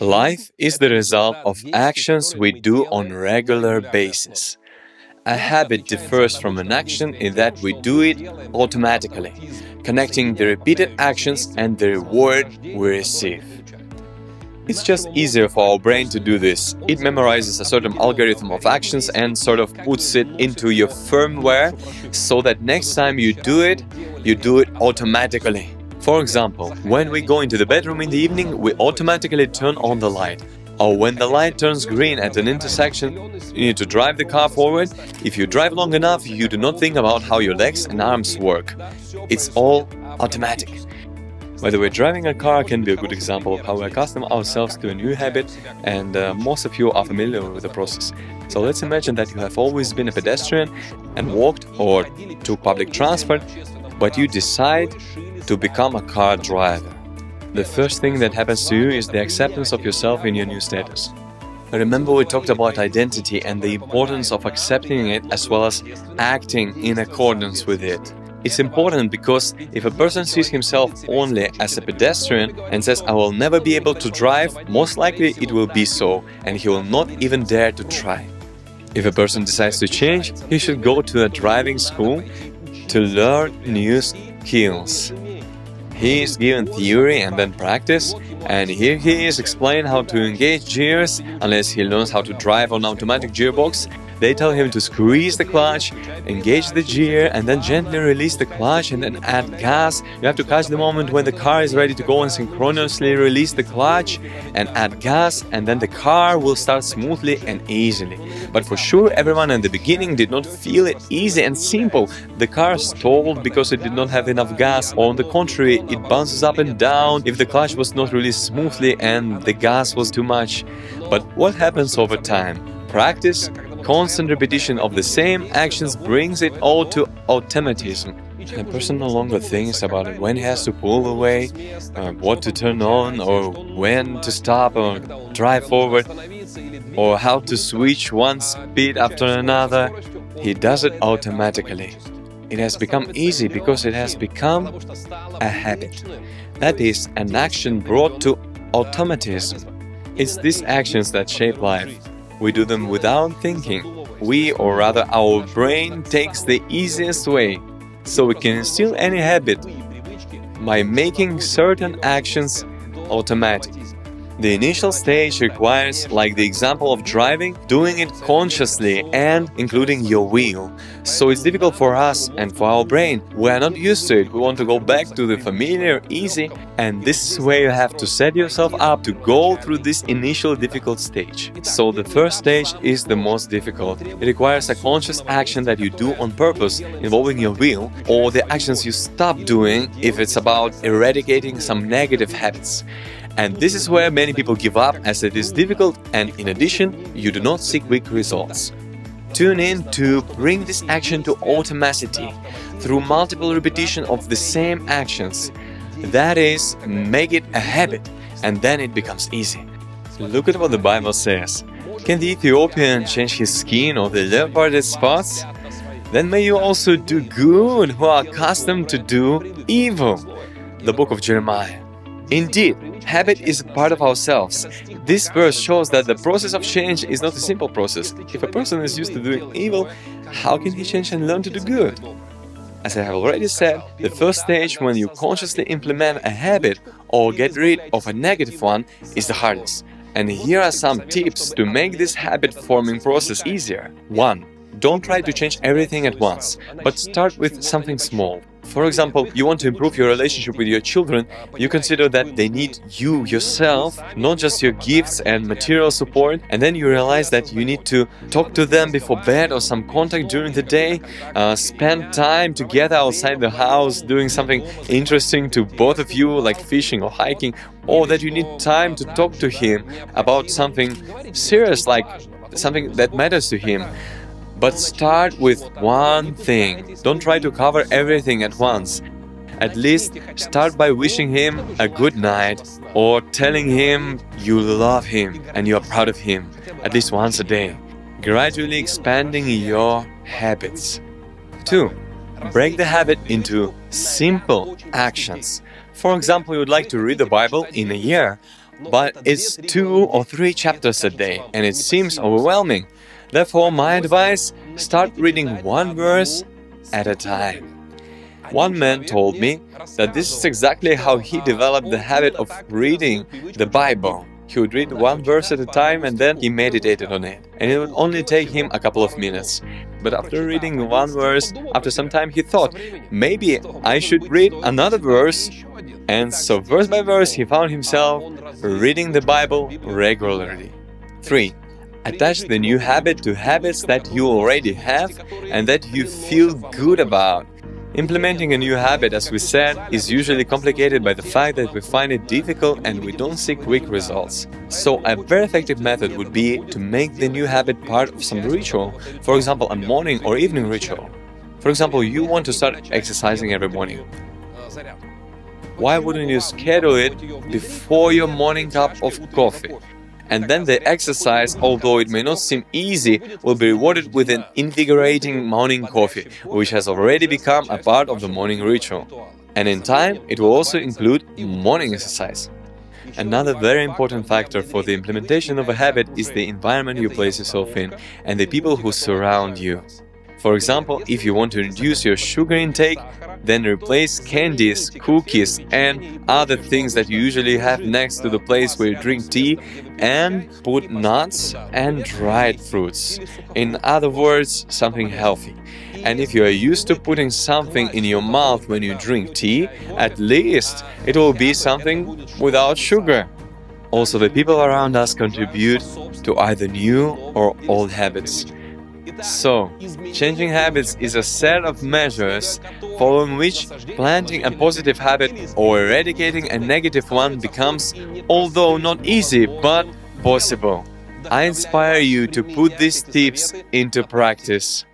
Life is the result of actions we do on a regular basis. A habit differs from an action in that we do it automatically, connecting the repeated actions and the reward we receive. It's just easier for our brain to do this. It memorizes a certain algorithm of actions and sort of puts it into your firmware so that next time you do it automatically. For example, when we go into the bedroom in the evening, we automatically turn on the light. Or when the light turns green at an intersection, you need to drive the car forward. If you drive long enough, you do not think about how your legs and arms work. It's all automatic. By the way, driving a car can be a good example of how we accustom ourselves to a new habit, and most of you are familiar with the process. So let's imagine that you have always been a pedestrian and walked or took public transport, but you decide to become a car driver. The first thing that happens to you is the acceptance of yourself in your new status. Remember, we talked about identity and the importance of accepting it as well as acting in accordance with it. It's important because if a person sees himself only as a pedestrian and says, "I will never be able to drive," most likely it will be so, and he will not even dare to try. If a person decides to change, he should go to a driving school to learn new skills. He is given theory and then practice, and here he is explained how to engage gears. Unless he learns how to drive on automatic gearbox, they tell him to squeeze the clutch, engage the gear, and then gently release the clutch and then add gas. You have to catch the moment when the car is ready to go and synchronously release the clutch and add gas, and then the car will start smoothly and easily. But for sure, everyone in the beginning did not feel it easy and simple. The car stalled because it did not have enough gas, or on the contrary, it bounces up and down if the clutch was not released smoothly and the gas was too much. But what happens over time? Practice, constant repetition of the same actions brings it all to automatism. A person no longer thinks about when he has to pull away, what to turn on, or when to stop or drive forward, or how to switch one speed after another. He does it automatically. It has become easy because it has become a habit. That is, an action brought to automatism. It's these actions that shape life. We do them without thinking. We, or rather our brain, takes the easiest way, so we can instill any habit by making certain actions automatic. The initial stage requires, like the example of driving, doing it consciously and including your will. So it's difficult for us and for our brain. We are not used to it. We want to go back to the familiar, easy, and this is where you have to set yourself up to go through this initial difficult stage. So the first stage is the most difficult. It requires a conscious action that you do on purpose, involving your will, or the actions you stop doing if it's about eradicating some negative habits. And this is where many people give up, as it is difficult, and in addition, you do not see quick results. Tune in to bring this action to automaticity through multiple repetition of the same actions. That is, make it a habit, and then it becomes easy. Look at what the Bible says. Can the Ethiopian change his skin or the leopard its spots? Then may you also do good who are accustomed to do evil. The book of Jeremiah. Indeed, habit is a part of ourselves. This verse shows that the process of change is not a simple process. If a person is used to doing evil, how can he change and learn to do good? As I have already said, the first stage when you consciously implement a habit or get rid of a negative one is the hardest. And here are some tips to make this habit-forming process easier. 1. Don't try to change everything at once, but start with something small. For example, you want to improve your relationship with your children, you consider that they need you yourself, not just your gifts and material support, and then you realize that you need to talk to them before bed or some contact during the day, spend time together outside the house doing something interesting to both of you, like fishing or hiking, or that you need time to talk to him about something serious, like something that matters to him. But start with one thing. Don't try to cover everything at once. At least start by wishing him a good night or telling him you love him and you are proud of him at least once a day. Gradually expanding your habits. 2. Break the habit into simple actions. For example, you would like to read the Bible in a year. but it's 2 or 3 chapters a day, and it seems overwhelming. Therefore, my advice, start reading one verse at a time. One man told me that this is exactly how he developed the habit of reading the Bible. He would read one verse at a time and then he meditated on it. And it would only take him a couple of minutes. But after reading one verse, after some time he thought, maybe I should read another verse. And so verse by verse he found himself reading the Bible regularly. 3. Attach the new habit to habits that you already have and that you feel good about. Implementing a new habit, as we said, is usually complicated by the fact that we find it difficult and we don't see quick results. So a very effective method would be to make the new habit part of some ritual, for example, a morning or evening ritual. For example, you want to start exercising every morning. Why wouldn't you schedule it before your morning cup of coffee? And then the exercise, although it may not seem easy, will be rewarded with an invigorating morning coffee, which has already become a part of the morning ritual. And in time, it will also include morning exercise. Another very important factor for the implementation of a habit is the environment you place yourself in and the people who surround you. For example, if you want to reduce your sugar intake, then replace candies, cookies and other things that you usually have next to the place where you drink tea and put nuts and dried fruits. In other words, something healthy. And if you are used to putting something in your mouth when you drink tea, at least it will be something without sugar. Also, the people around us contribute to either new or old habits. So, changing habits is a set of measures following which planting a positive habit or eradicating a negative one becomes, although not easy, but possible. I inspire you to put these tips into practice.